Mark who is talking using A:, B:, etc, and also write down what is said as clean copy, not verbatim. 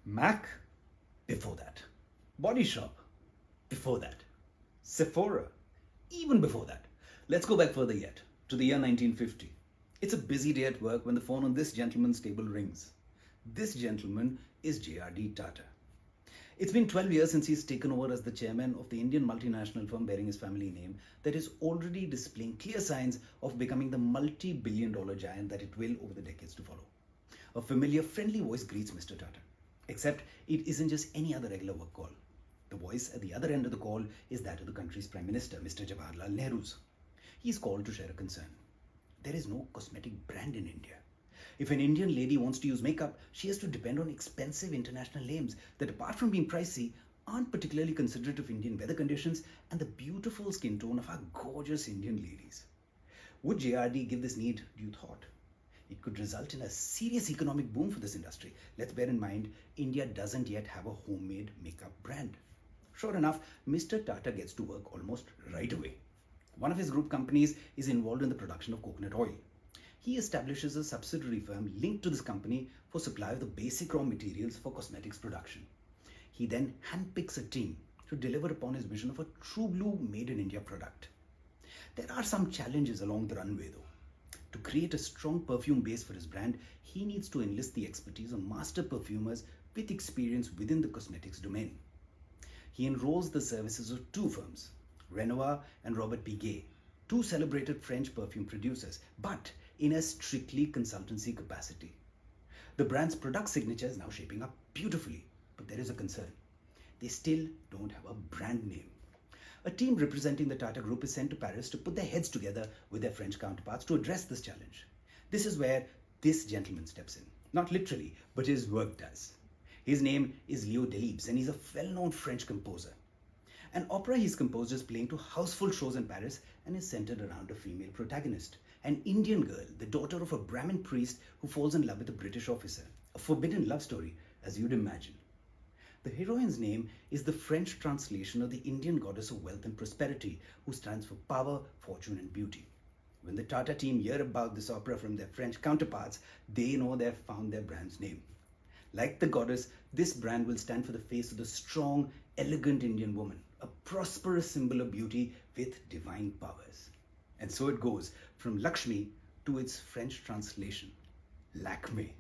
A: Mac, before that. Body Shop, before that. Sephora, even before that. Let's go back further yet, to the year 1950. It's a busy day at work when the phone on this gentleman's table rings. This gentleman is J.R.D. Tata. It's been 12 years since he's taken over as the chairman of the Indian multinational firm bearing his family name that is already displaying clear signs of becoming the multi-billion-dollar giant that it will over the decades to follow. A familiar, friendly voice greets Mr. Tata. Except it isn't just any other regular work call. The voice at the other end of the call is that of the country's Prime Minister, Mr. Jawaharlal Nehru's. He is called to share a concern. There is no cosmetic brand in India. If an Indian lady wants to use makeup, she has to depend on expensive international names that, apart from being pricey, aren't particularly considerate of Indian weather conditions and the beautiful skin tone of our gorgeous Indian ladies. Would JRD give this need due thought? It could result in a serious economic boom for this industry. Let's bear in mind, India doesn't yet have a homemade makeup brand. Sure enough, Mr. Tata gets to work almost right away. One of his group companies is involved in the production of coconut oil. He establishes a subsidiary firm linked to this company for supply of the basic raw materials for cosmetics production. He then handpicks a team to deliver upon his vision of a true blue made in India product. There are some challenges along the runway though. To create a strong perfume base for his brand, he needs to enlist the expertise of master perfumers with experience within the cosmetics domain. He enrolls the services of two firms, Renoir and Robert Piguet, two celebrated French perfume producers, but in a strictly consultancy capacity. The brand's product signature is now shaping up beautifully, but there is a concern. They still don't have a brand name. A team representing the Tata Group is sent to Paris to put their heads together with their French counterparts to address this challenge. This is where this gentleman steps in. Not literally, but his work does. His name is Leo Delibes and he's a well-known French composer. An opera he's composed is playing to houseful shows in Paris and is centered around a female protagonist, an Indian girl, the daughter of a Brahmin priest who falls in love with a British officer. A forbidden love story, as you'd imagine. The heroine's name is the French translation of the Indian goddess of wealth and prosperity, who stands for power, fortune and beauty. When the Tata team hear about this opera from their French counterparts, they know they've found their brand's name. Like the goddess, this brand will stand for the face of the strong, elegant Indian woman, a prosperous symbol of beauty with divine powers. And so it goes from Lakme to its French translation, Lakme.